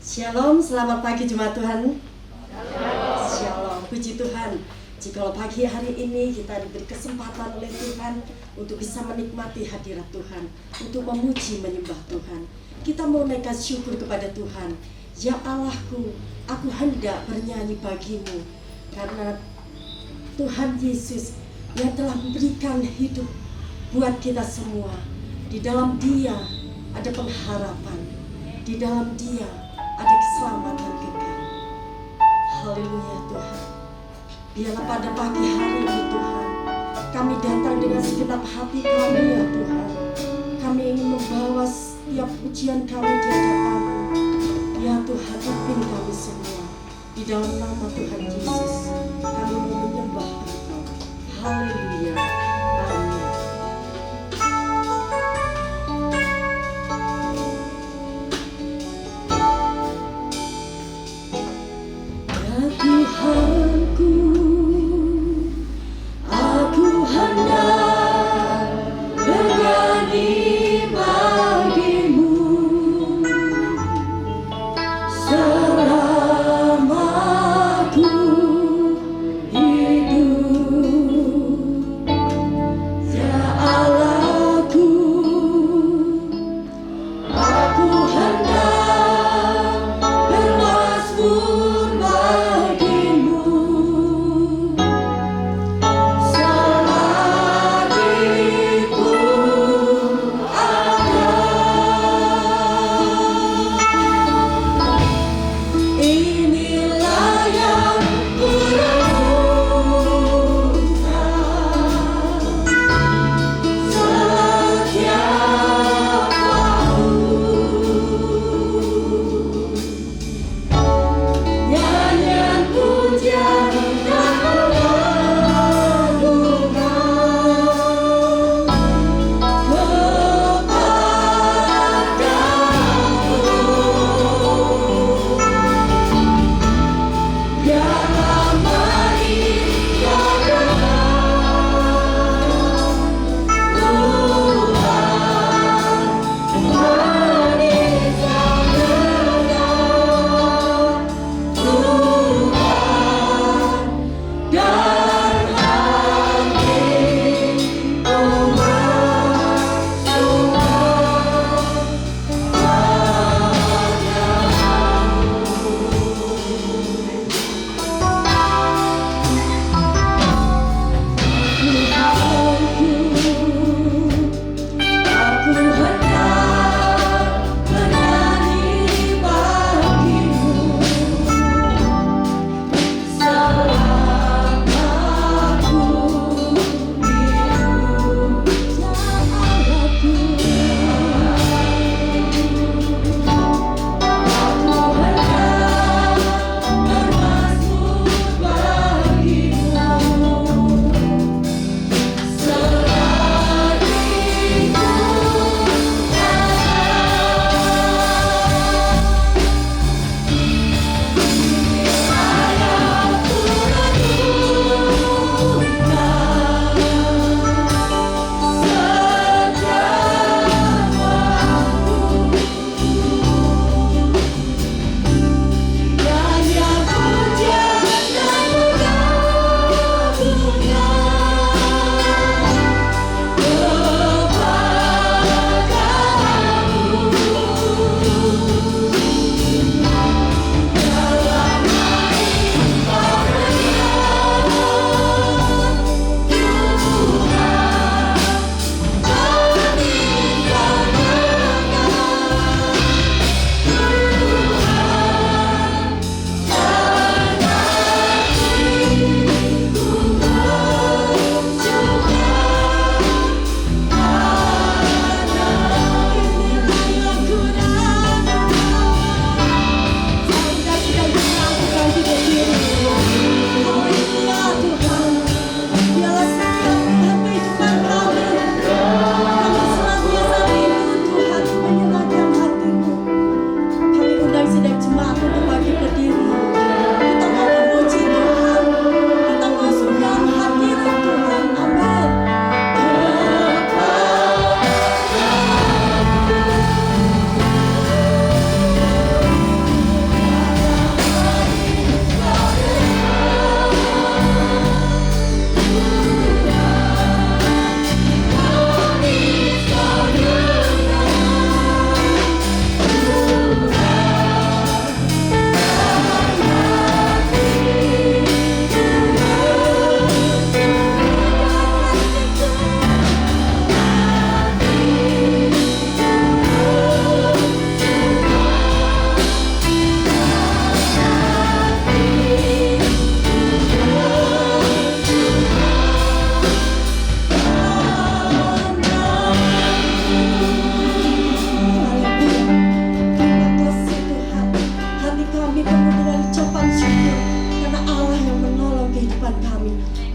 Shalom, selamat pagi jemaat Tuhan. Shalom, puji Tuhan. Jikalau pagi hari ini kita diberi kesempatan oleh Tuhan untuk bisa menikmati hadirat Tuhan, untuk memuji menyembah Tuhan, kita mau naikkan syukur kepada Tuhan. Ya Allahku, aku hendak bernyanyi bagimu, karena Tuhan Yesus yang telah memberikan hidup buat kita semua. Di dalam Dia ada pengharapan, di dalam Dia ada keselamatan kekal. Haleluya Tuhan. Biarlah pada pagi hari ini Tuhan, kami datang dengan segenap hati kami ya Tuhan. Kami ingin membawa setiap pujian kami di hadapan-Mu. Ya Tuhan, pimpin kami semua. Di dalam nama Tuhan Yesus, kami mau menyembah Engkau. Haleluya. Amin. Tuhanku, aku hendak bernyanyi bagimu.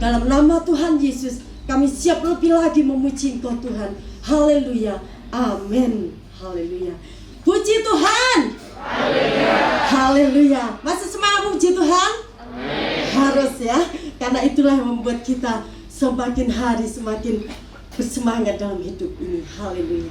Dalam nama Tuhan Yesus, kami siap lebih lagi memuji Engkau Tuhan. Haleluya. Amin. Haleluya. Puji Tuhan. Haleluya. Masih semangat puji Tuhan? Amin. Harus ya. Karena itulah yang membuat kita semakin hari semakin bersemangat dalam hidup ini. Haleluya.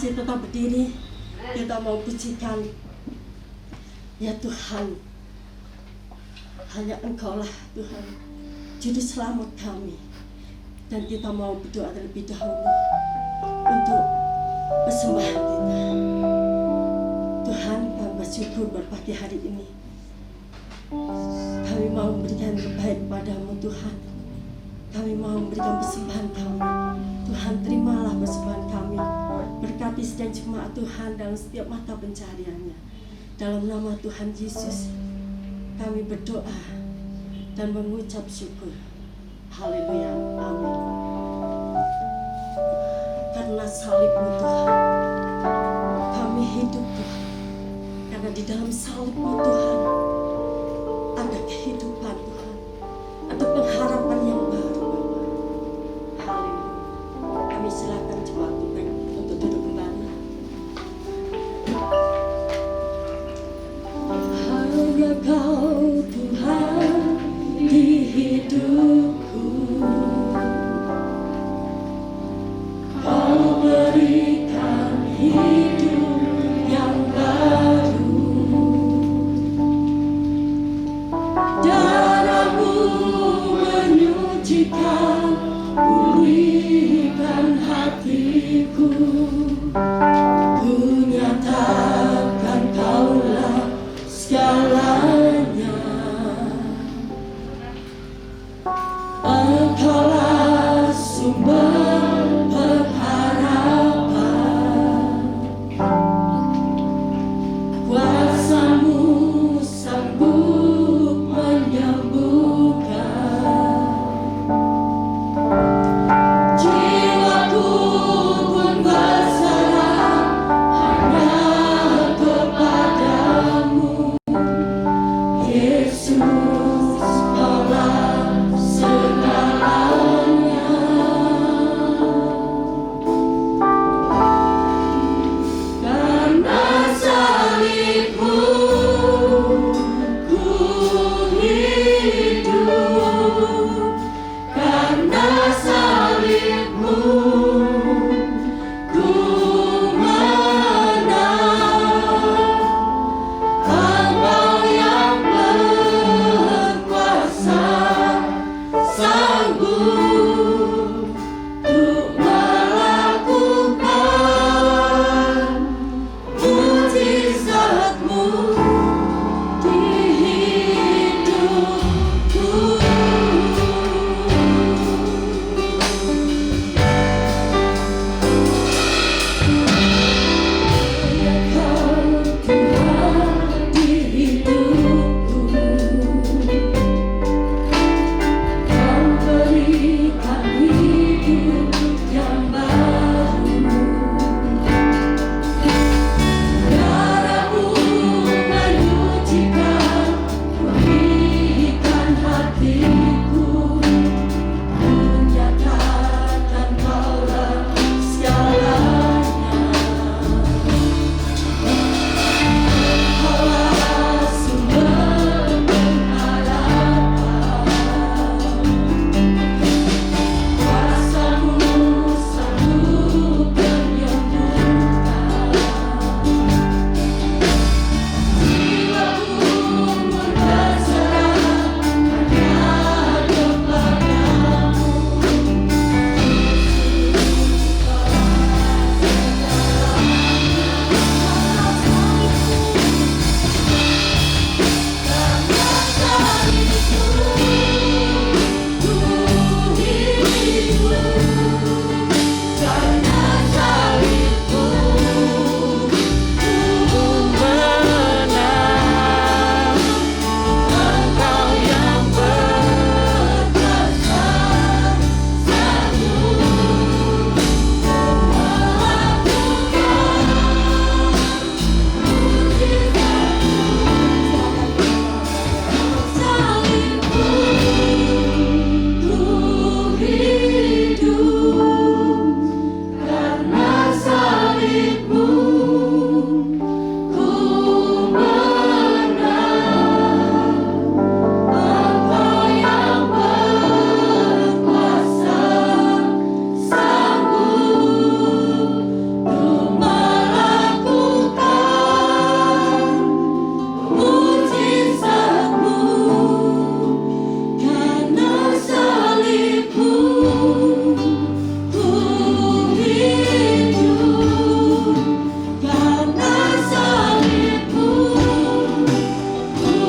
masih tetap berdiri, kita mau pujikan. Ya Tuhan, hanya Engkau-lah Tuhan, Juru Selamat kami. Dan kita mau berdoa terlebih dahulu untuk persembahan kita. Tuhan, kami bersyukur pada pagi hari ini. Kami mau memberikan yang terbaik kepada-Mu Tuhan. Kami mau memberikan persembahan kami. Tuhan, terimalah persembahan kami. Berkati setiap jemaat Tuhan dalam setiap mata pencariannya. Dalam nama Tuhan Yesus, kami berdoa dan mengucap syukur. Haleluya, amin. Karena salib-Mu Tuhan, kami hidup Tuhan. Karena di dalam salib-Mu Tuhan, ada kehidupan Tuhan, ada pengharapan yang baru Bapa. Haleluya. Kami silakan jemaat Tuhan untuk duduk kembali. Hanya Kau Tuhan di hidupku, menyucikan, pulihkan hatiku. Ku nyatakan Kaulah segalanya. Engkaulah sumber pengharapan. Kuasa-Mu sanggup menyembuhkan. Jiwaku pun berserah hanya kepadamu. Yesus, Kaulah segalanya. Karena salib-Mu ku hidup. Karena salib-Mu ku menang. Engkau yang berkuasa, sanggup untuk melakukan mujizat-Mu di hidupku. Engkau Tuhan di hidupku. Kau berikan hidup yang baru. Darah-Mu menyucikan, pulihkan hatiku. Ku nyatakan Kaulah segalanya. Kaulah sumber pengharapan. Kuasa-Mu sanggup menyembuhkan. Jiwaku pun berserah hanya kepadamu. Karena salib-Mu ku hidup. Karena salib-Mu ku menang. Engkau yang berkuasa, sanggup melakukan salib-Mu ku hidup. Karena salib-Mu ku menang. Engkau yang berkuasa, sanggup untuk melakukan mujizat-Mu. Karena salib-Mu ku hidup. Karena salib-Mu ku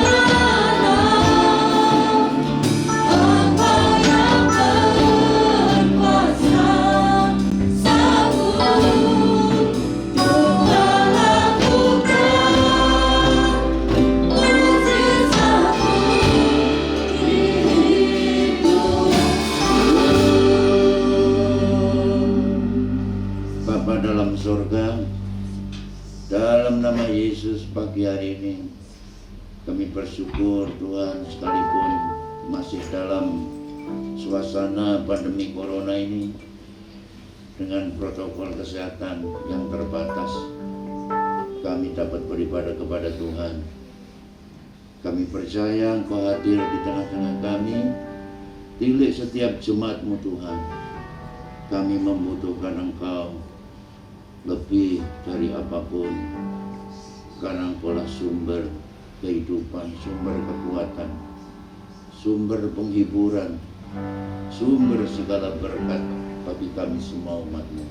menang. Engkau yang berkuasa, sanggup untuk melakukan mujizat-Mu di hidupku. Bapa dalam surga, dalam nama Yesus pagi hari ini kami bersyukur Tuhan, sekalipun masih dalam suasana pandemi corona ini dengan protokol kesehatan yang terbatas, kami dapat beribadah kepada Tuhan. Kami percaya Engkau hadir di tengah-tengah kami. Tilik setiap jemaat-Mu Tuhan. Kami membutuhkan Engkau lebih dari apapun, karena Engkaulah sumber kehidupan, sumber kekuatan, sumber penghiburan, sumber segala berkat bagi kami semua umat-Mu.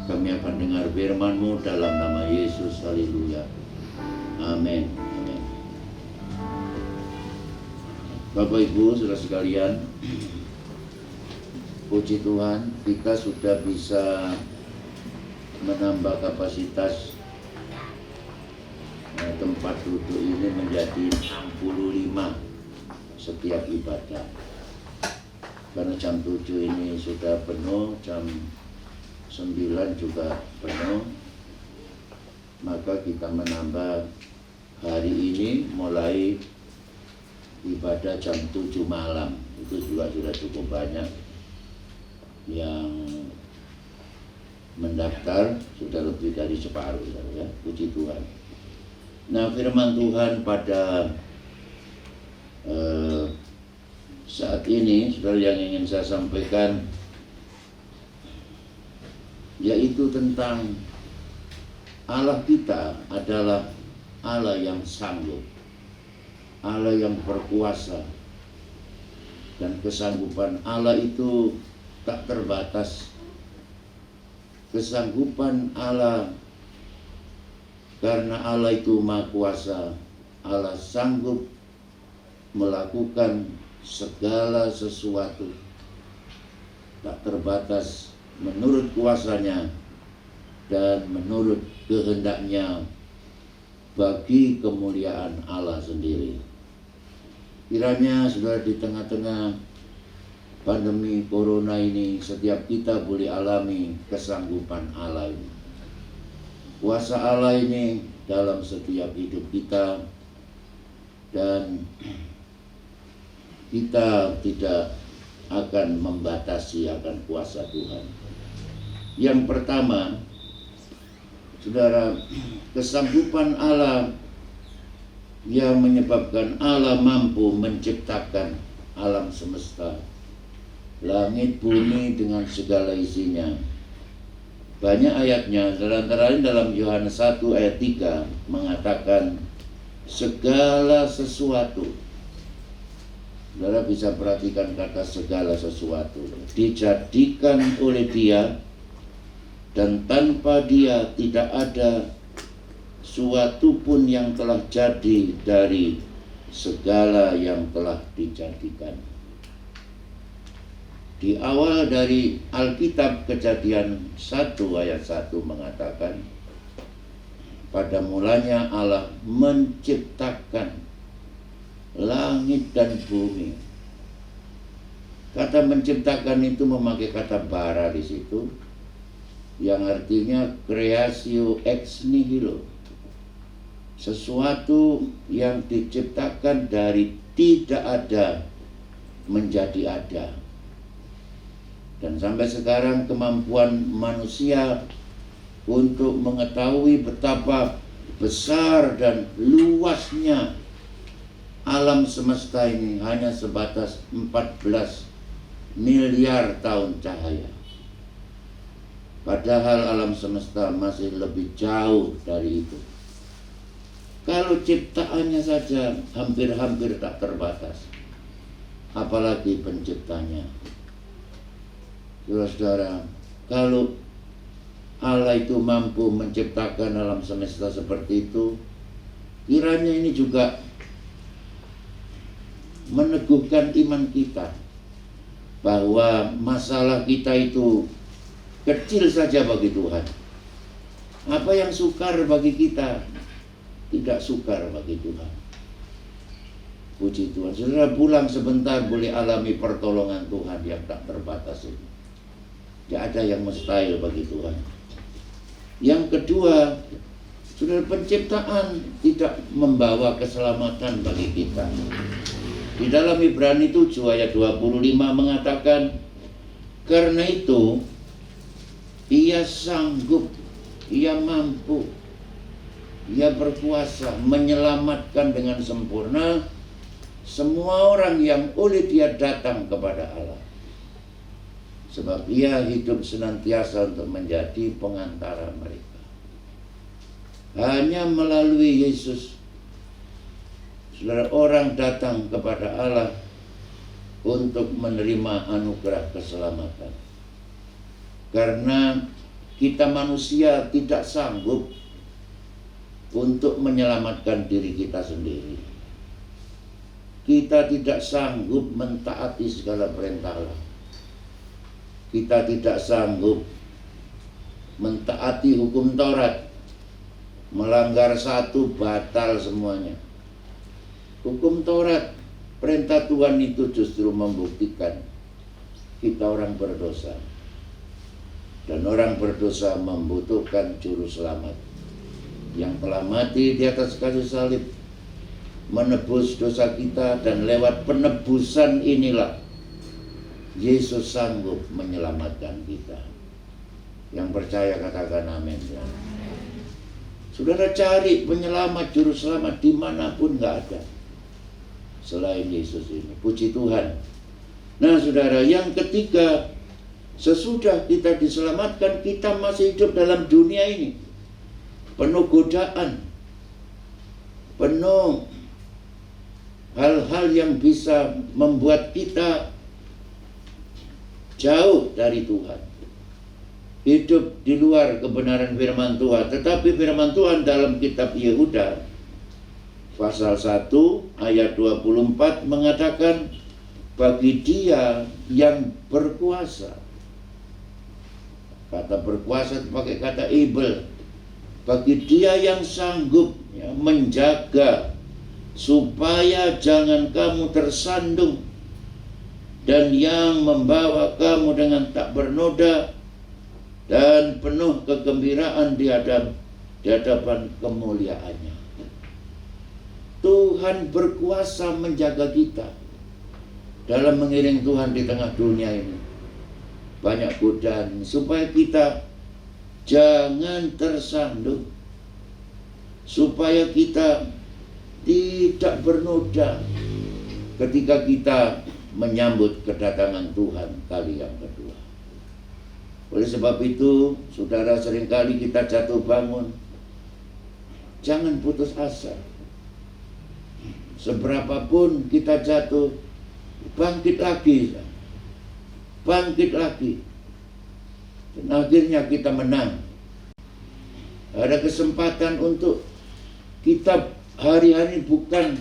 Kami akan dengar firman-Mu dalam nama Yesus. Haleluya. Amin. Amin. Bapak Ibu, saudara sekalian, puji Tuhan, kita sudah bisa menambah kapasitas tempat duduk ini menjadi 65 setiap ibadah. Karena jam 7 ini sudah penuh, jam 9 juga penuh, maka kita menambah hari ini mulai ibadah jam 7 malam. Itu juga sudah cukup banyak yang mendaftar, sudah lebih dari separuh, ya. Puji Tuhan. Nah, firman Tuhan pada saat ini, saudara, yang ingin saya sampaikan yaitu tentang Allah kita adalah Allah yang sanggup, Allah yang berkuasa, dan kesanggupan Allah itu tak terbatas. Kesanggupan Allah, karena Allah itu Maha Kuasa, Allah sanggup melakukan segala sesuatu, tak terbatas menurut kuasanya dan menurut kehendaknya bagi kemuliaan Allah sendiri. Kiranya saudara, di tengah-tengah pandemi corona ini, setiap kita boleh alami kesanggupan Allah ini, kuasa Allah ini dalam setiap hidup kita, dan kita tidak akan membatasi akan kuasa Tuhan. Yang pertama, saudara, kesanggupan Allah yang menyebabkan Allah mampu menciptakan alam semesta, langit bumi dengan segala isinya. Banyak ayatnya, antara lain dalam Yohanes 1 ayat 3 mengatakan segala sesuatu. Saudara bisa perhatikan kata segala sesuatu, dijadikan oleh Dia, dan tanpa Dia tidak ada suatu pun yang telah jadi dari segala yang telah dijadikan. Di awal dari Alkitab, Kejadian 1 ayat 1 mengatakan, pada mulanya Allah menciptakan langit dan bumi. Kata menciptakan itu memakai kata bara di situ, yang artinya creatio ex nihilo, sesuatu yang diciptakan dari tidak ada menjadi ada. Dan sampai sekarang kemampuan manusia untuk mengetahui betapa besar dan luasnya alam semesta ini hanya sebatas 14 miliar tahun cahaya. Padahal alam semesta masih lebih jauh dari itu. Kalau ciptaannya saja hampir-hampir tak terbatas, apalagi penciptanya. Saudara-saudara, kalau Allah itu mampu menciptakan alam semesta seperti itu, kiranya ini juga meneguhkan iman kita bahwa masalah kita itu kecil saja bagi Tuhan. Apa yang sukar bagi kita tidak sukar bagi Tuhan. Puji Tuhan. Saudara, pulang sebentar boleh alami pertolongan Tuhan yang tak terbatas ini. Tidak ada yang mustahil bagi Tuhan. Yang kedua, saudara, penciptaan tidak membawa keselamatan bagi kita. Di dalam Ibrani 7 ayat 25 mengatakan, karena itu Ia sanggup, Ia mampu, Ia berkuasa menyelamatkan dengan sempurna semua orang yang oleh Dia datang kepada Allah. Sebab Ia hidup senantiasa untuk menjadi pengantara mereka. Hanya melalui Yesus, saudara, orang datang kepada Allah untuk menerima anugerah keselamatan. Karena kita manusia tidak sanggup untuk menyelamatkan diri kita sendiri. Kita tidak sanggup mentaati segala perintah Allah. Kita tidak sanggup mentaati hukum Taurat. Melanggar satu batal semuanya. Hukum Taurat, perintah Tuhan itu justru membuktikan kita orang berdosa. Dan orang berdosa membutuhkan juru selamat yang telah mati di atas kayu salib, menebus dosa kita, dan lewat penebusan inilah Yesus sanggup menyelamatkan kita. Yang percaya katakan amin. Saudara, cari penyelamat, juru selamat dimanapun nggak ada selain Yesus ini. Puji Tuhan. Nah saudara, yang ketiga, sesudah kita diselamatkan, kita masih hidup dalam dunia ini penuh godaan, penuh hal-hal yang bisa membuat kita jauh dari Tuhan, hidup di luar kebenaran firman Tuhan. Tetapi firman Tuhan dalam kitab Yehuda pasal 1 ayat 24 mengatakan, bagi Dia yang berkuasa. Kata berkuasa pakai kata able. Bagi Dia yang sanggup menjaga supaya jangan kamu tersandung, dan yang membawa kamu dengan tak bernoda dan penuh kegembiraan di hadapan kemuliaannya. Tuhan berkuasa menjaga kita dalam mengiring Tuhan di tengah dunia ini. Banyak godaan supaya kita jangan tersandung, supaya kita tidak bernoda ketika kita menyambut kedatangan Tuhan kali yang kedua. Oleh sebab itu, saudara, seringkali kita jatuh bangun. Jangan putus asa. Seberapapun kita jatuh, bangkit lagi. Bangkit lagi. Dan akhirnya kita menang. Ada kesempatan untuk kita hari-hari bukan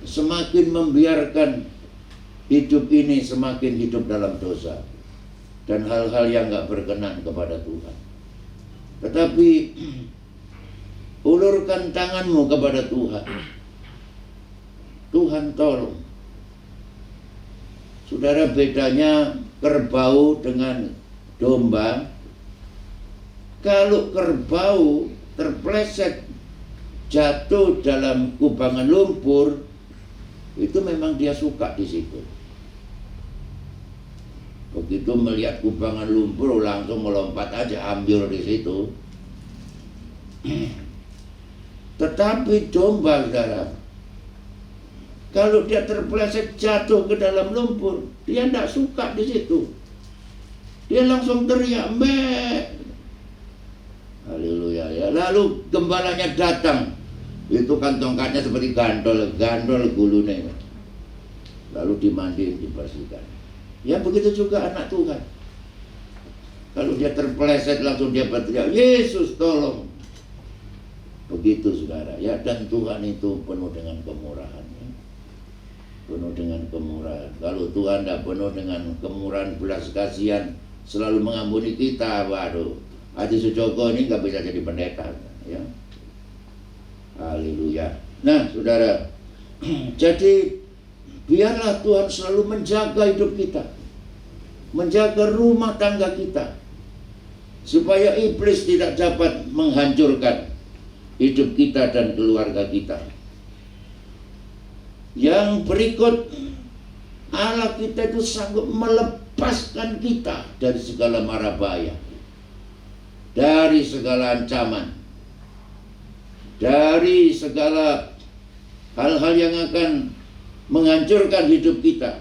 semakin membiarkan hidup ini semakin hidup dalam dosa dan hal-hal yang gak berkenan kepada Tuhan. Tetapi ulurkan tanganmu kepada Tuhan. Tuhan tolong. Saudara, bedanya kerbau dengan domba. Kalau kerbau terpleset jatuh dalam kubangan lumpur, itu memang dia suka di situ. Begitu melihat kubangan lumpur langsung melompat aja ambil di situ. Tetapi domba, saudara, kalau dia terpleset jatuh ke dalam lumpur, dia tidak suka di situ. Dia langsung teriak, "Mbek!" Haleluya ya. Lalu gembalanya datang. Itu kan tongkatnya seperti gandol gulune. Lalu dimandiin, dibersihkan. Ya begitu juga anak Tuhan. Kalau dia terpeleset langsung dia berteriak, "Yesus tolong!" Begitu saudara ya. Dan Tuhan itu penuh dengan kemurahan. Penuh dengan kemurahan. Kalau Tuhan tidak penuh dengan kemurahan, belas kasihan, selalu mengampuni kita, waduh, Adi Sujogo ini nggak bisa jadi pendeta, ya. Haleluya. Nah, saudara, jadi biarlah Tuhan selalu menjaga hidup kita, menjaga rumah tangga kita, supaya iblis tidak dapat menghancurkan hidup kita dan keluarga kita. Yang berikut, Allah kita itu sanggup melepaskan kita dari segala mara bahaya, dari segala ancaman, dari segala hal-hal yang akan menghancurkan hidup kita.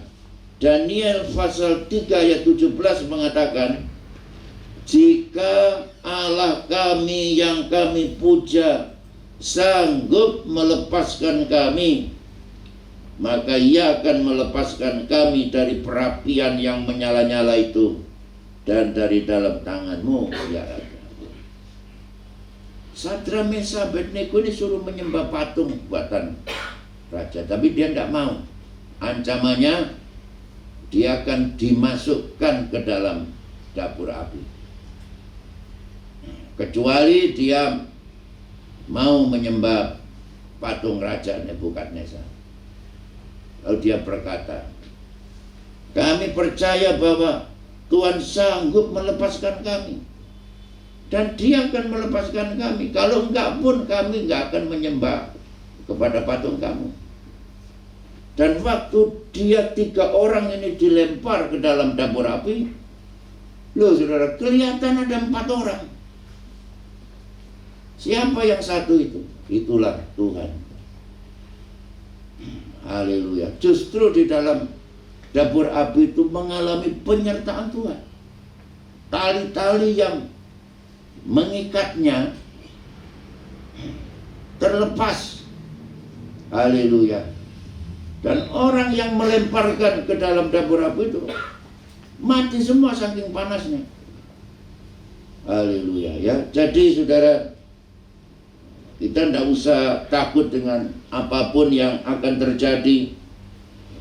Daniel pasal 3 ayat 17 mengatakan, jika Allah kami yang kami puja sanggup melepaskan kami maka Ia akan melepaskan kami dari perapian yang menyala-nyala itu dan dari dalam tangan-Mu, ya Raja. Sadra, Mesa, Abednego ini suruh menyembah patung buatan raja, tapi dia tidak mau. Ancamannya dia akan dimasukkan ke dalam dapur api, kecuali dia mau menyembah patung raja Nebukadnezar. Lalu dia berkata, kami percaya bahwa Tuhan sanggup melepaskan kami, dan Dia akan melepaskan kami. Kalau enggak pun kami enggak akan menyembah kepada patung kamu. Dan waktu dia 3 orang ini dilempar ke dalam dapur api, loh saudara, kelihatan ada 4 orang. Siapa yang satu itu? Itulah Tuhan. Haleluya. Justru di dalam dapur api itu mengalami penyertaan Tuhan. Tali-tali yang mengikatnya terlepas. Haleluya. Dan orang yang melemparkan ke dalam dapur api itu mati semua saking panasnya. Haleluya ya. Jadi saudara, kita tidak usah takut dengan apapun yang akan terjadi.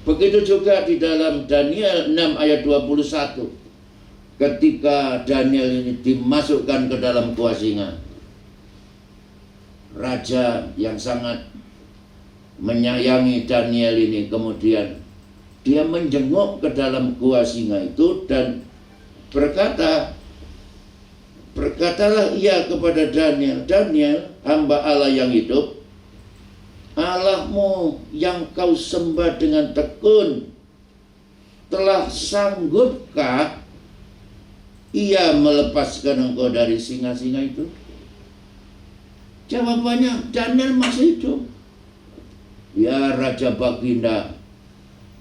Begitu juga di dalam Daniel 6 ayat 21. Ketika Daniel ini dimasukkan ke dalam gua singa, raja yang sangat menyayangi Daniel ini kemudian dia menjenguk ke dalam gua singa itu dan berkatalah ia kepada Daniel, Daniel, hamba Allah yang hidup, Allahmu yang kau sembah dengan tekun telah sanggupkah Ia melepaskan engkau dari singa-singa itu? Jawabannya, Daniel masih hidup. Ya Raja Baginda,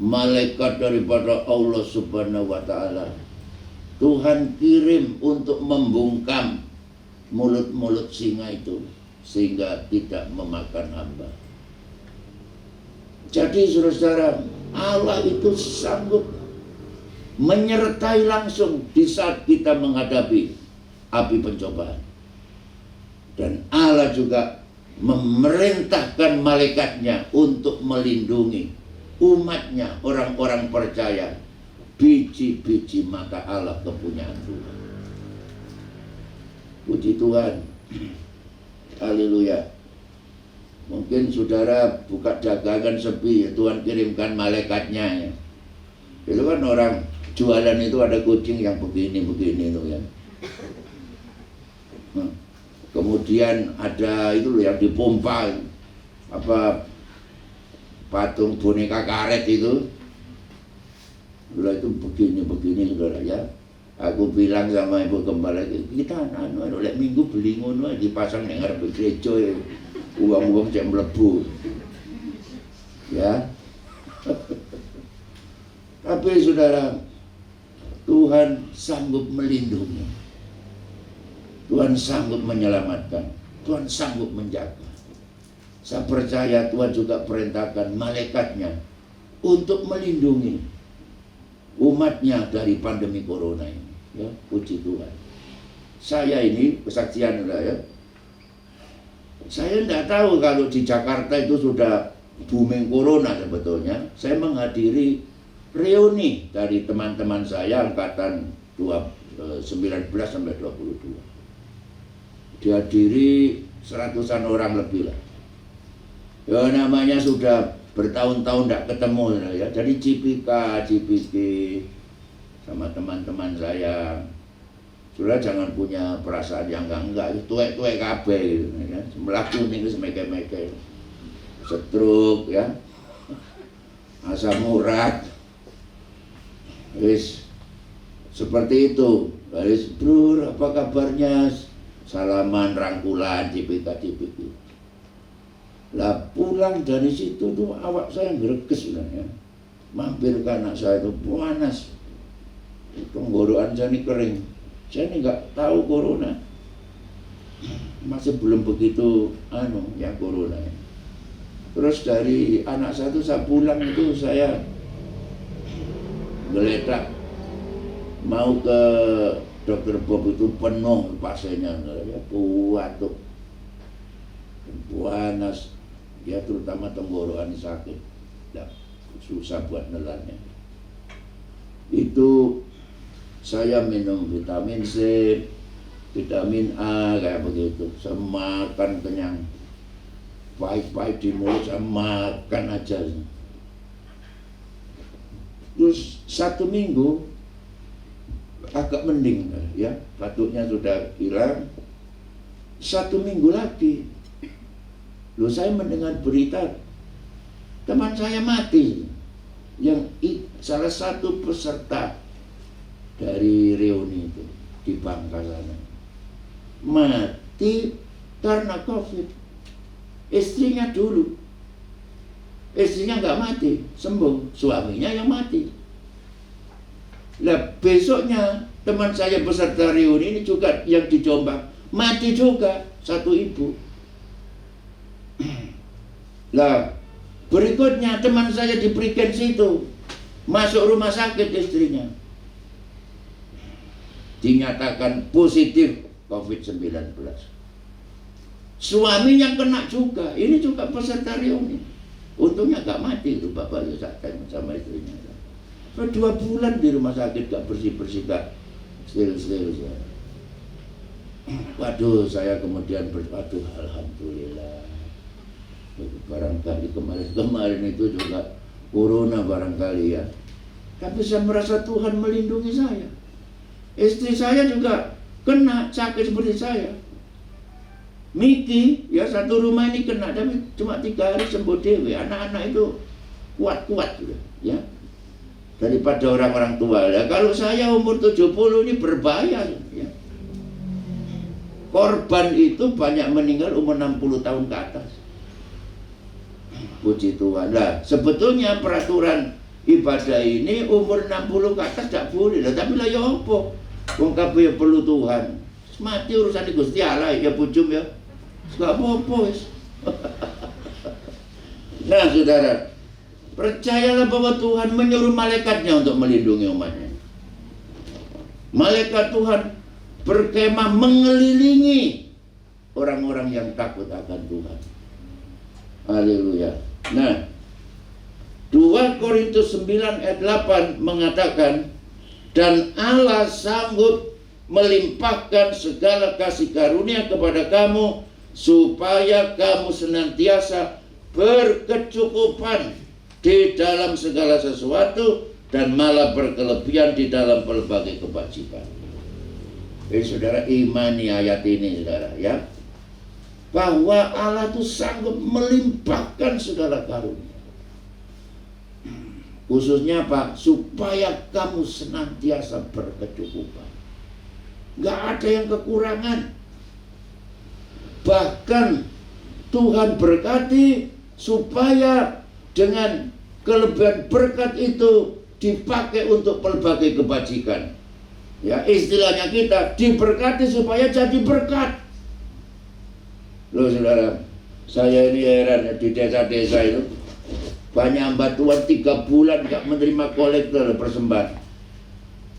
malaikat daripada Allah Subhanahu wa Ta'ala, Tuhan kirim untuk membungkam mulut-mulut singa itu sehingga tidak memakan hamba. Jadi saudara-saudara, Allah itu sanggup menyertai langsung di saat kita menghadapi api pencobaan. Dan Allah juga memerintahkan malaikatnya untuk melindungi umatnya, orang-orang percaya, biji-biji mata Allah kepunyaan Tuhan. Puji Tuhan. Haleluya. Mungkin saudara buka dagangan sepi, Tuhan kirimkan malaikatnya ya. Itu kan orang jualan itu ada kucing yang begini-begini itu ya. Kemudian ada itu yang dipompa apa patung boneka karet itu. Saudara itu begini-begini saudara ya. Aku bilang sama ibu gembala, kita lek minggu beli ngono dipasang ning ngarep gereja ya. Uang-uang cek mlebu. Ya. Tapi saudara, Tuhan sanggup melindungi, Tuhan sanggup menyelamatkan, Tuhan sanggup menjaga. Saya percaya Tuhan juga perintahkan malaikatnya untuk melindungi umatnya dari pandemi corona ini. Ya, puji Tuhan. Saya ini kesaksian ya. Saya tidak tahu kalau di Jakarta itu sudah booming corona sebetulnya. Saya menghadiri reuni dari teman-teman saya angkatan 19 sampai 22. Dihadiri 100-an orang lebih lah. Ya namanya sudah bertahun-tahun tidak ketemu ya. Jadi GPK sama teman-teman saya. Sudah jangan punya perasaan yang enggak, tuwek-tuwek kabeh gitu ya. Mlaku ning wis meke-meke. Stroke ya. Asam urat. Wis seperti itu. Wis bro, apa kabarnya? Salaman, rangkulan, cipika. Lah pulang dari situ tuh awak saya greges ya. Mampir ke anak saya itu panas. Tenggorokan saya ini kering. Saya ini nggak tahu corona. Masih belum begitu yang corona. Terus dari anak satu saya pulang itu saya geletak mau ke dokter Bob itu penuh pasiennya, kuat tuh, panas, ya terutama tenggorokan sakit, ya, susah buat nelannya. Itu saya minum vitamin C, vitamin A kayak begitu, saya makan kenyang, pahit-pahit di mulut saya makan aja. Terus 1 minggu agak mending ya, batuknya sudah hilang. 1 minggu lagi, loh saya mendengar berita teman saya mati, yang salah satu peserta dari reuni itu di Bangka sana, mati karena COVID. Istrinya dulu, istrinya nggak mati, sembuh, suaminya yang mati. Nah besoknya teman saya peserta reuni ini juga yang di Jombang mati juga, satu ibu. Lah berikutnya teman saya di Prigen situ masuk rumah sakit, istrinya dinyatakan positif COVID-19. Suaminya kena juga, ini juga peserta reuni. Untungnya gak mati itu bapak sama istrinya. 2 bulan di rumah sakit gak bersih-bersih, gak steril-steril. Waduh, saya kemudian waduh, alhamdulillah. Barangkali kemarin itu juga corona barangkali ya. Tapi saya merasa Tuhan melindungi saya. Istri saya juga kena sakit seperti saya. Miki, ya satu rumah ini kena, tapi cuma 3 hari sembuh dewe. Anak-anak itu kuat-kuat sudah, ya. Daripada orang-orang tua. Ya, kalau saya umur 70 ini berbahaya, ya. Korban itu banyak meninggal umur 60 tahun ke atas. Puji Tuhan. Nah, sebetulnya peraturan ibadah ini umur 60 ke atas tidak boleh. Lah, tapi lah ya apa? Wong kabeh perlu Tuhan. Mati urusan Gusti Allah ya bujum ya. Gak apa-apa. Nah saudara, percayalah bahwa Tuhan menyuruh malaikatnya untuk melindungi umatnya. Malaikat Tuhan berkemah mengelilingi orang-orang yang takut akan Tuhan. Haleluya. Nah 2 Korintus 9 ayat 8 mengatakan, dan Allah sanggup melimpahkan segala kasih karunia kepada kamu, supaya kamu senantiasa berkecukupan di dalam segala sesuatu dan malah berkelebihan di dalam berbagai kebajikan. Jadi saudara, imani ayat ini saudara ya, bahwa Allah itu sanggup melimpahkan segala karunia. Khususnya apa? Supaya kamu senantiasa berkecukupan. Gak ada yang kekurangan. Bahkan Tuhan berkati supaya dengan kelebihan berkat itu dipakai untuk berbagai kebajikan. Ya, istilahnya kita diberkati supaya jadi berkat. Loh saudara, saya ini heran ya, di desa-desa itu banyak bantuan 3 bulan gak menerima kolektor persembahan.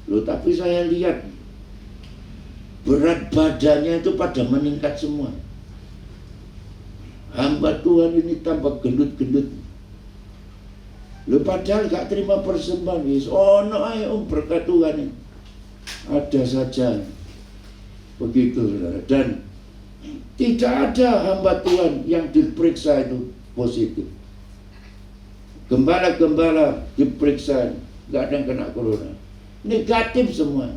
Loh tapi saya lihat berat badannya itu pada meningkat semua. Hamba Tuhan ini tambah gendut-gendut. Loh padahal gak terima persembahan. Oh no, berkat Tuhan ini ada saja. Begitu saudara. Dan tidak ada hamba Tuhan yang diperiksa itu positif. Gembala-gembala diperiksa, gak ada yang kena corona. Negatif semua.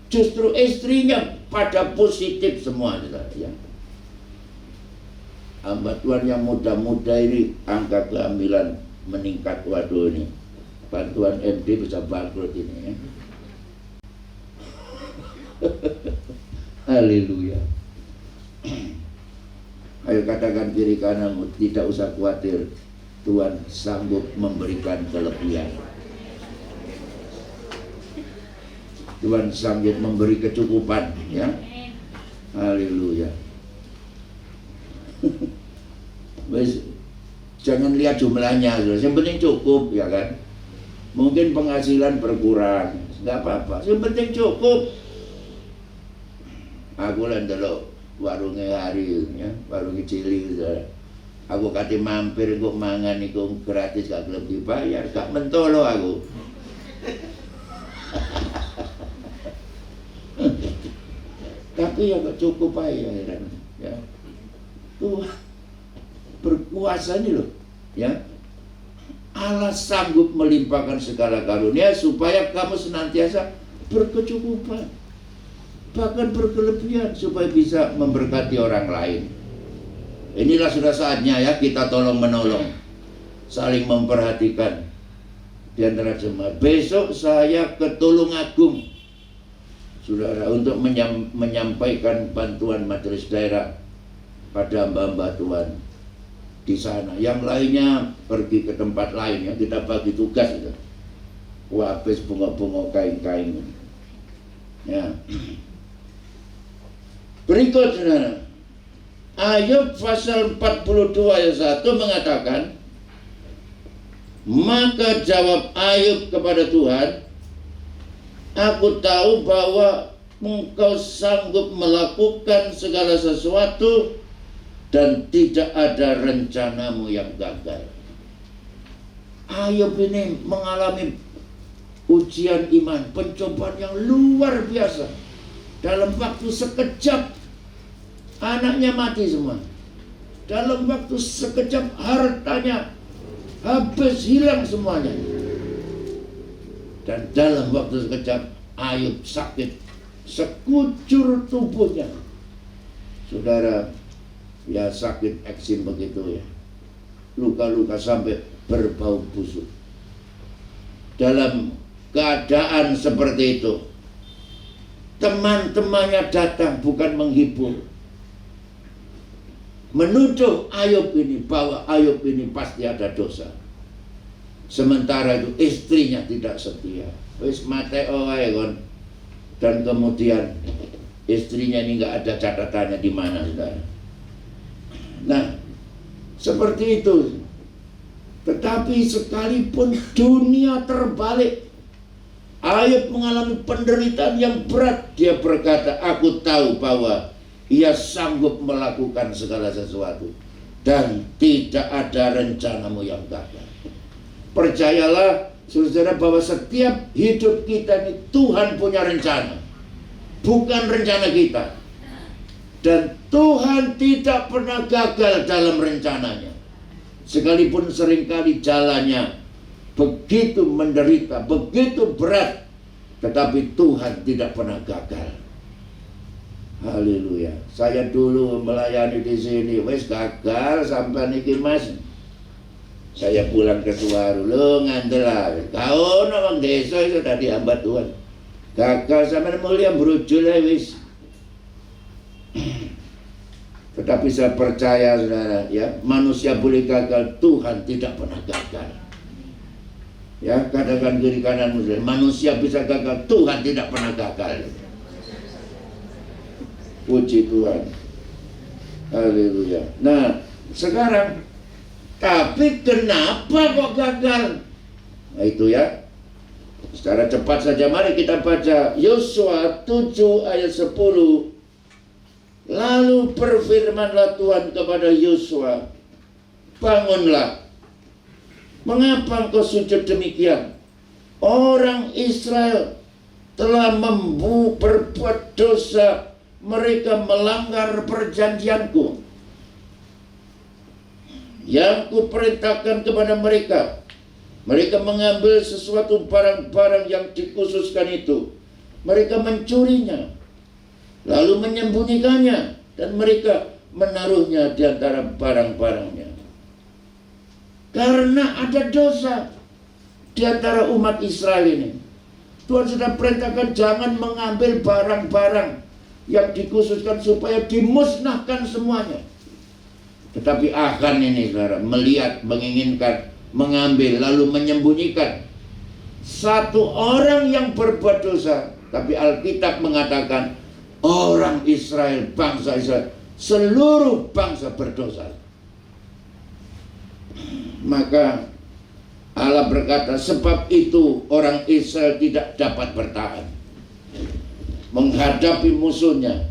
Justru istrinya pada positif semua saudara ya. Hamba Tuhan yang muda-muda ini angka kehamilan meningkat. Waduh ini bantuan MD bisa bangkrut ini ya. Haleluya. Ayo katakan kiri kananmu, tidak usah khawatir, Tuhan sanggup memberikan kelebihan. Tuhan sanggup memberi kecukupan ya. Haleluya. Jangan lihat jumlahnya, yang penting cukup, ya kan. Mungkin penghasilan berkurang, nggak apa-apa, yang penting cukup. Aku lah ndelok warungnya hari, ya, warung cili, ya. Aku kate mampir kok mangan iku gratis, gak gelem dibayar, gak mentolo aku. Tapi ya gak cukup aja, ya. Tuhan berkuasa ini loh, ya. Allah sanggup melimpahkan segala karunia supaya kamu senantiasa berkecukupan, bahkan berkelebihan, supaya bisa memberkati orang lain. Inilah sudah saatnya ya kita tolong menolong, saling memperhatikan di antara jemaat. Besok saya ke Tulungagung, saudara, untuk menyampaikan bantuan majelis daerah pada hamba-hamba Tuhan di sana. Yang lainnya pergi ke tempat lain, ya, kita bagi tugas itu. Habis bunga-bunga kain-kain. Ya. Berikut, saudara, Ayub pasal 42 ayat 1 mengatakan, maka jawab Ayub kepada Tuhan, aku tahu bahwa Engkau sanggup melakukan segala sesuatu dan tidak ada rencanamu yang gagal. Ayub ini mengalami ujian iman, pencobaan yang luar biasa. Dalam waktu sekejap anaknya mati semua. Dalam waktu sekejap hartanya habis, hilang semuanya. Dan dalam waktu sekejap Ayub sakit sekujur tubuhnya. Saudara, ya sakit eksim begitu ya. Luka-luka sampai berbau busuk. Dalam keadaan seperti itu, teman-temannya datang bukan menghibur, menuduh Ayub ini bahwa Ayub ini pasti ada dosa. Sementara itu istrinya tidak setia. Wis mateo ae kon. Dan kemudian istrinya ini nggak ada catatannya di mana, saudara. Nah, seperti itu. Tetapi sekalipun dunia terbalik, Ayub mengalami penderitaan yang berat. Dia berkata, aku tahu bahwa Ia sanggup melakukan segala sesuatu dan tidak ada rencanamu yang gagal. Percayalah, saudara, bahwa setiap hidup kita ini Tuhan punya rencana, bukan rencana kita. Dan Tuhan tidak pernah gagal dalam rencananya. Sekalipun seringkali jalannya begitu menderita, begitu berat, tetapi Tuhan tidak pernah gagal. Haleluya. Saya dulu melayani di sini, wes gagal sampai niki Mas. Saya pulang ke Suwaru, lo ngandel lah. Kau orang desa itu tadi hamba Tuhan. Gagal sampai mulia berujul ya wis. Tetapi saya percaya, saudara, ya, manusia boleh gagal, Tuhan tidak pernah gagal. Ya, katakan kiri kananmu, manusia bisa gagal, Tuhan tidak pernah gagal. Puji Tuhan. Haleluya. Nah, sekarang, tapi kenapa kok gagal? Nah itu ya. Secara cepat saja mari kita baca Yosua 7 ayat 10. Lalu berfirmanlah Tuhan kepada Yosua, bangunlah. Mengapa engkau sujud demikian? Orang Israel telah berbuat dosa, mereka melanggar perjanjianku yang kuperintahkan kepada mereka. Mereka mengambil sesuatu barang-barang yang dikhususkan itu. Mereka mencurinya, lalu menyembunyikannya, dan mereka menaruhnya di antara barang-barangnya. Karena ada dosa di antara umat Israel ini, Tuhan sudah perintahkan jangan mengambil barang-barang yang dikhususkan supaya dimusnahkan semuanya. Tetapi Akan ini, saudara, melihat, menginginkan, mengambil, lalu menyembunyikan. Satu orang yang berbuat dosa, tapi Alkitab mengatakan orang Israel, bangsa Israel, seluruh bangsa berdosa. Maka Allah berkata, sebab itu orang Israel tidak dapat bertahan menghadapi musuhnya.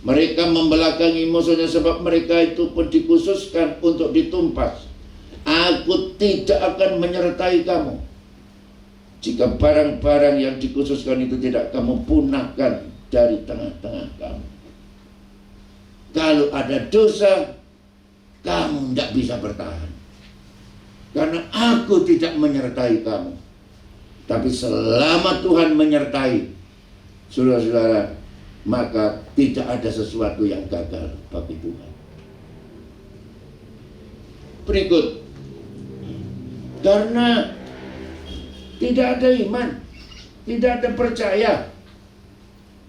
Mereka membelakangi musuhnya sebab mereka itu pun dikhususkan untuk ditumpas. Aku tidak akan menyertai kamu jika barang-barang yang dikhususkan itu tidak kamu punahkan dari tengah-tengah kamu. Kalau ada dosa, kamu tidak bisa bertahan, karena aku tidak menyertai kamu. Tapi selama Tuhan menyertai saudara-saudara, maka tidak ada sesuatu yang gagal bagi Tuhan. Berikut, karena tidak ada iman, tidak ada percaya.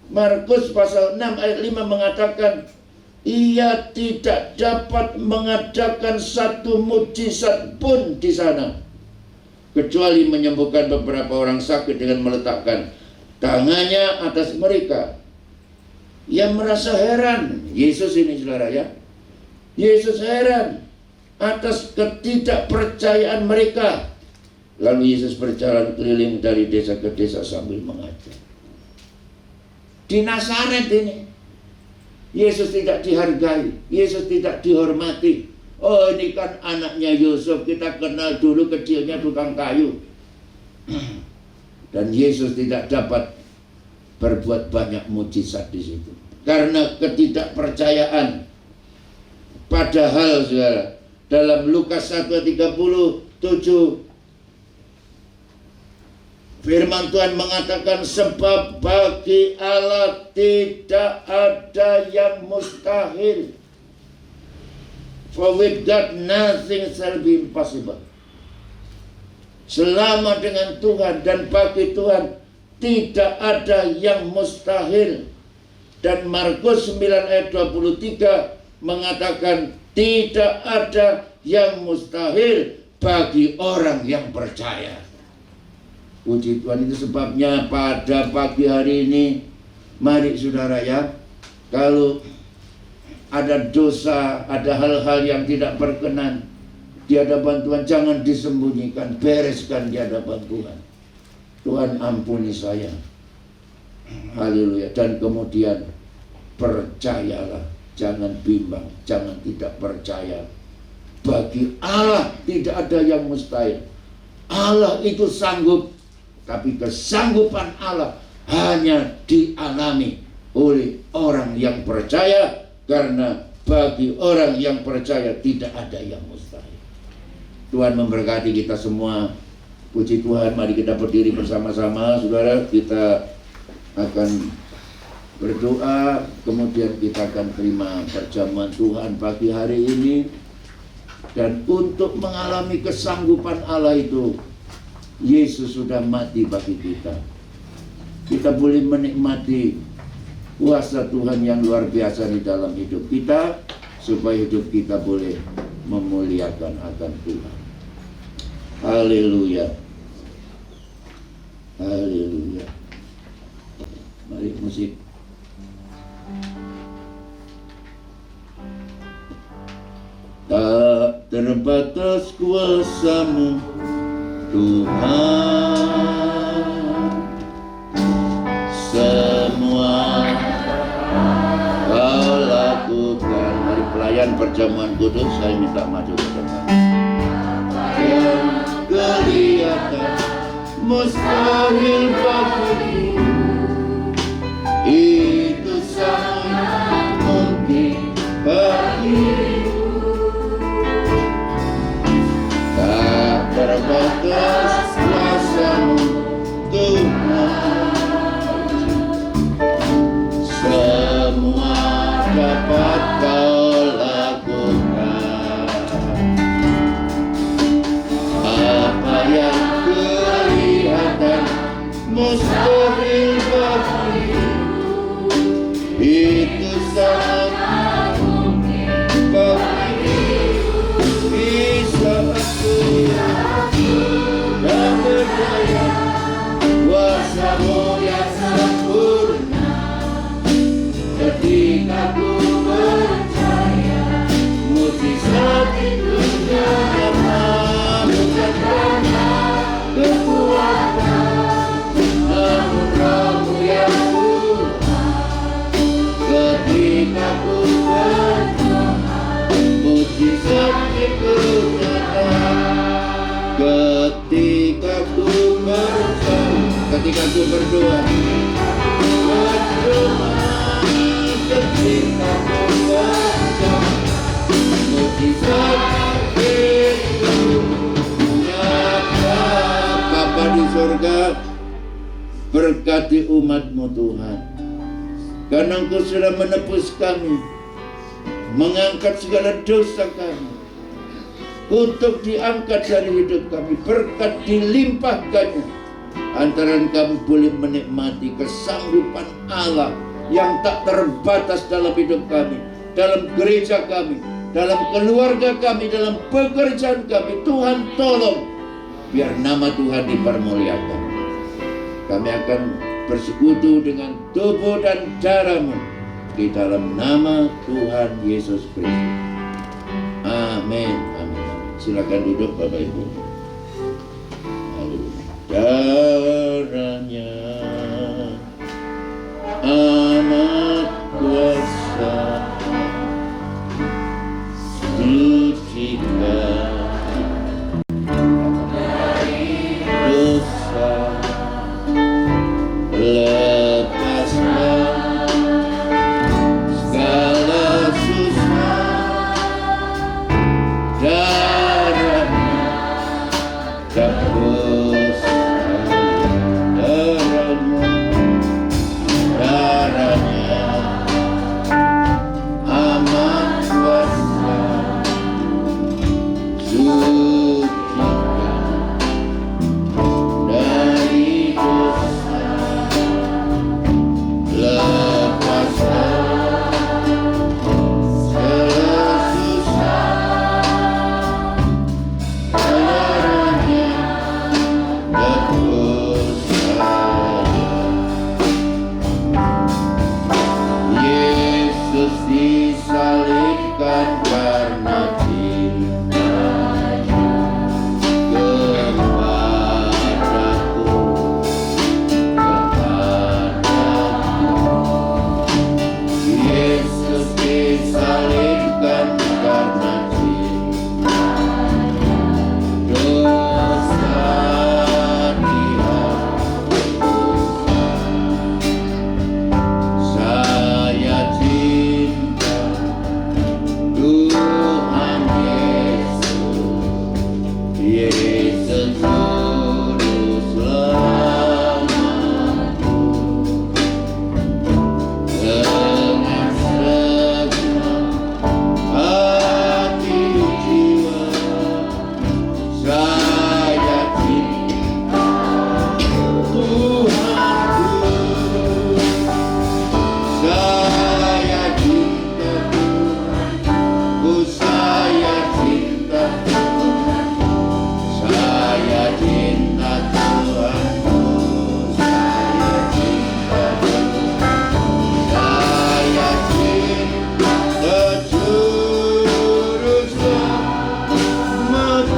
Markus pasal 6 ayat 5 mengatakan, ia tidak dapat mengadakan satu mukjizat pun di sana, kecuali menyembuhkan beberapa orang sakit dengan meletakkan tangannya atas mereka. Ia merasa heran, Yesus ini saudara ya, Yesus heran atas ketidakpercayaan mereka. Lalu Yesus berjalan keliling dari desa ke desa sambil mengajar. Di Nazaret ini Yesus tidak dihargai, Yesus tidak dihormati. Oh, ini kan anaknya Yusuf, kita kenal dulu kecilnya tukang kayu. Dan Yesus tidak dapat berbuat banyak mujizat di situ karena ketidakpercayaan. Padahal saudara, dalam Lukas 1:37 firman Tuhan mengatakan, sebab bagi Allah tidak ada yang mustahil. For with God nothing shall be impossible. Selama dengan Tuhan dan bagi Tuhan tidak ada yang mustahil. Dan Markus 9 ayat 23 mengatakan, tidak ada yang mustahil bagi orang yang percaya. Puji Tuhan, itu sebabnya pada pagi hari ini, mari saudara ya, kalau ada dosa, ada hal-hal yang tidak berkenan di hadapan Tuhan, jangan disembunyikan, bereskan di hadapan Tuhan. Tuhan ampuni saya. Haleluya. Dan kemudian percayalah, jangan bimbang, jangan tidak percaya. Bagi Allah tidak ada yang mustahil. Allah itu sanggup, tapi kesanggupan Allah hanya dialami oleh orang yang percaya, karena bagi orang yang percaya tidak ada yang mustahil. Tuhan memberkati kita semua. Puji Tuhan, mari kita berdiri bersama-sama, saudara. Kita akan berdoa, kemudian kita akan terima perjamuan Tuhan pagi hari ini. Dan untuk mengalami kesanggupan Allah itu, Yesus sudah mati bagi kita. Kita boleh menikmati kuasa Tuhan yang luar biasa di dalam hidup kita, supaya hidup kita boleh memuliakan akan Tuhan. Haleluya. Haleluya. Mari musik. Tak terbatas kuasa-Mu Tuhan, semua Kau lakukan. Mari pelayan perjamuan kudus, saya minta maju ke depan. Yang kelihatan mustahil bagiku, itu sangat mungkin bagiku. Tak terbatas kuasa-Mu Tuhan, semua dapat Kau lakukan. Apa yang kelihatan mustahil ketika aku berdoa, berdoa ketika aku baca mukjizat itu nyata. Bapa di surga, berkati umat-Mu Tuhan, karena Engkau sudah menebus kami, mengangkat segala dosa kami, untuk diangkat dari hidup kami, berkat dilimpahkannya, antara kami boleh menikmati kesanggupan Allah yang tak terbatas dalam hidup kami, dalam gereja kami, dalam keluarga kami, dalam pekerjaan kami. Tuhan tolong, biar nama Tuhan dipermuliakan. Kami akan bersekutu dengan tubuh dan darah-Mu di dalam nama Tuhan Yesus Kristus. Amin. Amin. Silakan duduk Bapak Ibu. Darahnya amat kuasa, sucikan dari dosa, lepaskan segala susah. Darahnya tebus, darahnya amat kuasa, sucikan dari dosa, lepaskan segala susah. Darahnya tebus saja. Yesus disalibkan karena cintanya kepadaku, Yesus disalibkan karena cintanya, dosa dihapuskan. Saya cinta Tuhan Yesus, Yesus Juru Selamatku. Dengan segenap hati jiwa, saya cinta Tuhanku. Saya cinta Tuhanku, saya cinta Tuhanku, saya cinta Tuhanku, saya cinta Tuhanku, saya cinta Juru Selamat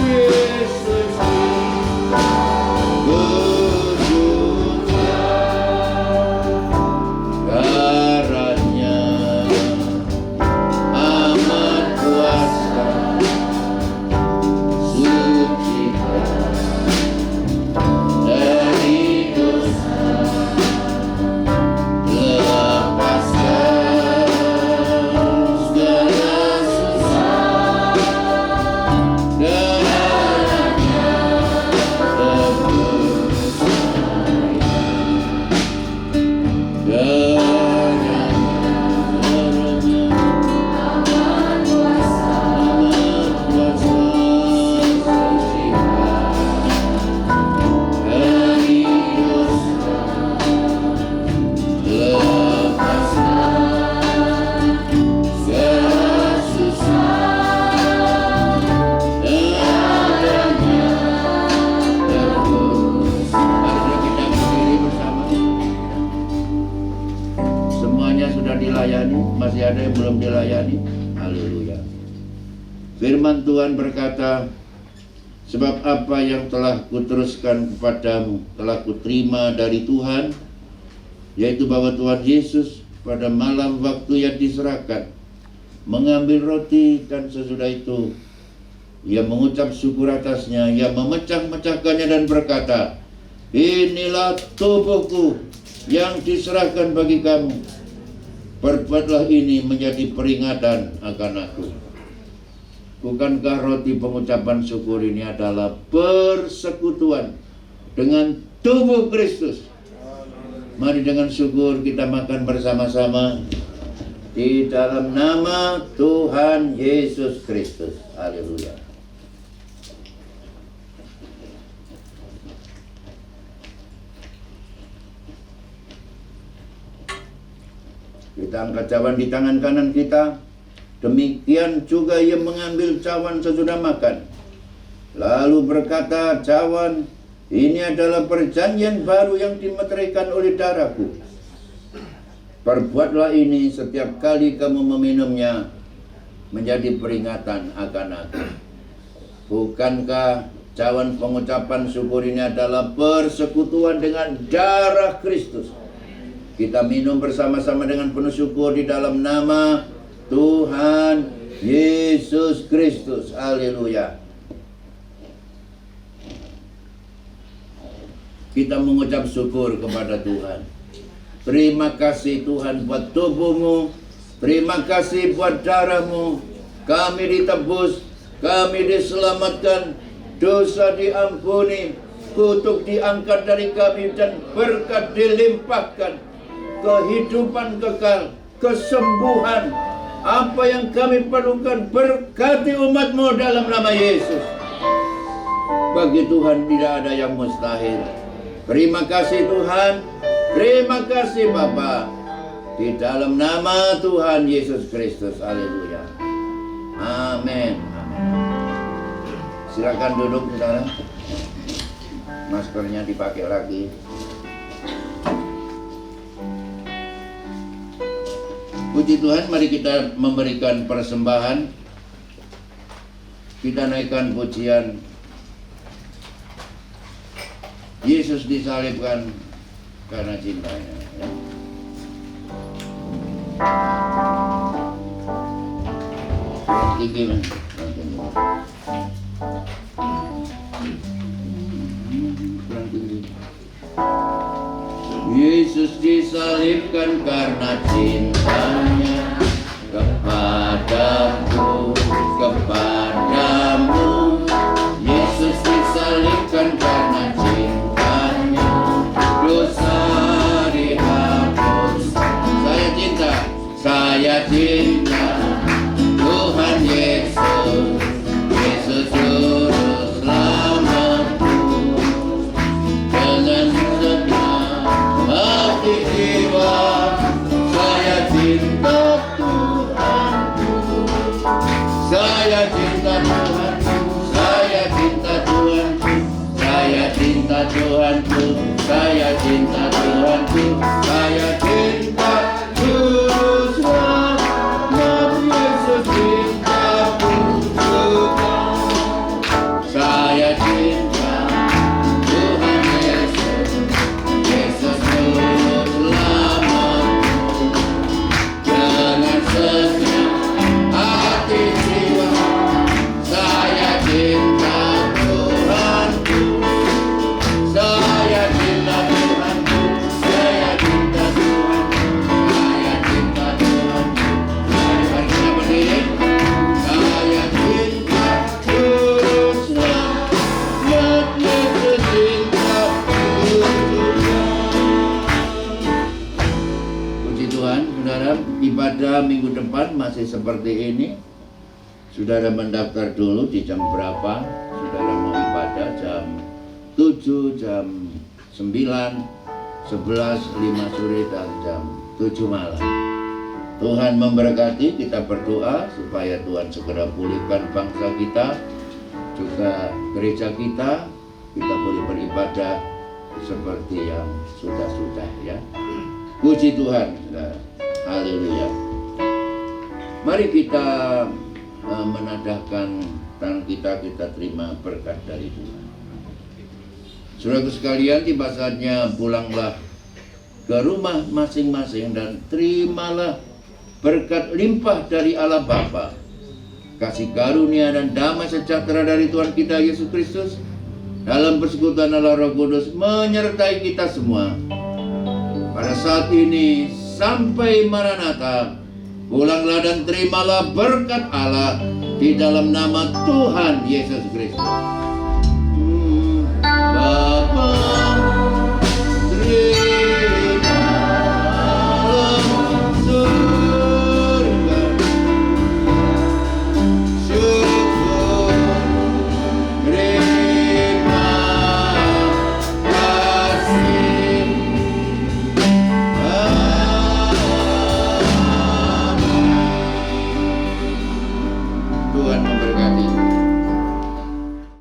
Yesus kudusnya. Darahnya amat kuasa, sucikan dari dosa, lepaskan segala susah. Darahnya tebus saya. Darahnya amat kuasa, sucikan dari dosa, lepaskan segala susah. Darahnya tebus. Mari kita berdiri bersama. Semuanya sudah dilayani, masih ada yang belum dilayani. Haleluya. Firman Tuhan berkata, sebab apa yang telah kuteruskan kepadamu telah kuterima dari Tuhan, yaitu bahwa Tuhan Yesus pada malam waktu yang diserahkan mengambil roti, dan sesudah itu Ia mengucap syukur atasnya, Ia memecah-mecahkannya dan berkata, inilah tubuhku yang diserahkan bagi kamu. Perbuatlah ini menjadi peringatan akan aku. Bukankah roti pengucapan syukur ini adalah persekutuan dengan tubuh Kristus? Mari dengan syukur kita makan bersama-sama di dalam nama Tuhan Yesus Kristus. Haleluya. Kita angkat cawan di tangan kanan kita. Demikian juga ia mengambil cawan sesudah makan, lalu berkata, cawan ini adalah perjanjian baru yang dimeteraikan oleh darahku. Perbuatlah ini setiap kali kamu meminumnya menjadi peringatan akan aku. Bukankah cawan pengucapan syukur ini adalah persekutuan dengan darah Kristus? Kita minum bersama-sama dengan penuh syukur di dalam nama Tuhan Yesus Kristus. Haleluya. Kita mengucap syukur kepada Tuhan. Terima kasih Tuhan buat tubuhmu. Terima kasih buat darahmu. Kami ditebus, kami diselamatkan, dosa diampuni, kutuk diangkat dari kami, dan berkat dilimpahkan, kehidupan kekal, kesembuhan. Apa yang kami perlukan, berkati umat-Mu dalam nama Yesus. Bagi Tuhan tidak ada yang mustahil. Terima kasih Tuhan. Terima kasih Bapa. Di dalam nama Tuhan Yesus Kristus. Haleluya. Amin. Silakan duduk saudara. Maskernya dipakai lagi. Puji Tuhan, mari kita memberikan persembahan. Kita naikkan pujian Yesus disalibkan karena cintanya, ya. Kurang tinggi, man. Kurang tinggi. Kurang tinggi. Yesus disalibkan karena cintanya kepadaku, kepadamu. Yesus disalibkan karena cintanya, dosa dihapus. Saya cinta Tuhan Yesus. Yesus juru selamatku. Dengan senang hati jiwa saya cinta Tuhanku. Saya cinta Tuhanku. Saya cinta Tuhanku. Saya cinta Tuhanku. Saya cinta Tuhanku. Saya cinta Juru Selamat Yesus cintaku Tuhan. Saya cinta Tuhan Yesus. Yesus Juru Selamatku. Dengan senang hati jiwa saya cinta Tuhanku. Saya cinta Tuhanku. Saya cinta Tuhanku. Saya cinta Tuhanku. Mari kita berdiri. Saya cinta Juru Selamat Yesus cintaku Tuhan. Puji Tuhan, saudara, ibadah minggu depan masih seperti ini. Saudara mendaftar dulu di jam berapa. Saudara mau ibadah jam 7, jam 9, 11, 5 sore, dan jam 7 malam. Tuhan memberkati. Kita berdoa supaya Tuhan segera pulihkan bangsa kita, juga gereja kita. Kita boleh beribadah seperti yang sudah-sudah, ya. Puji Tuhan, saudara. Haleluya. Mari kita menadahkan tangan kita terima berkat dari Tuhan. Saudara sekalian, tiba saatnya pulanglah ke rumah masing-masing dan terimalah berkat limpah dari Allah Bapa, kasih karunia dan damai sejahtera dari Tuhan kita Yesus Kristus, dalam persekutuan Allah Roh Kudus menyertai kita semua pada saat ini sampai Maranatha. Pulanglah dan terimalah berkat Allah di dalam nama Tuhan Yesus Kristus.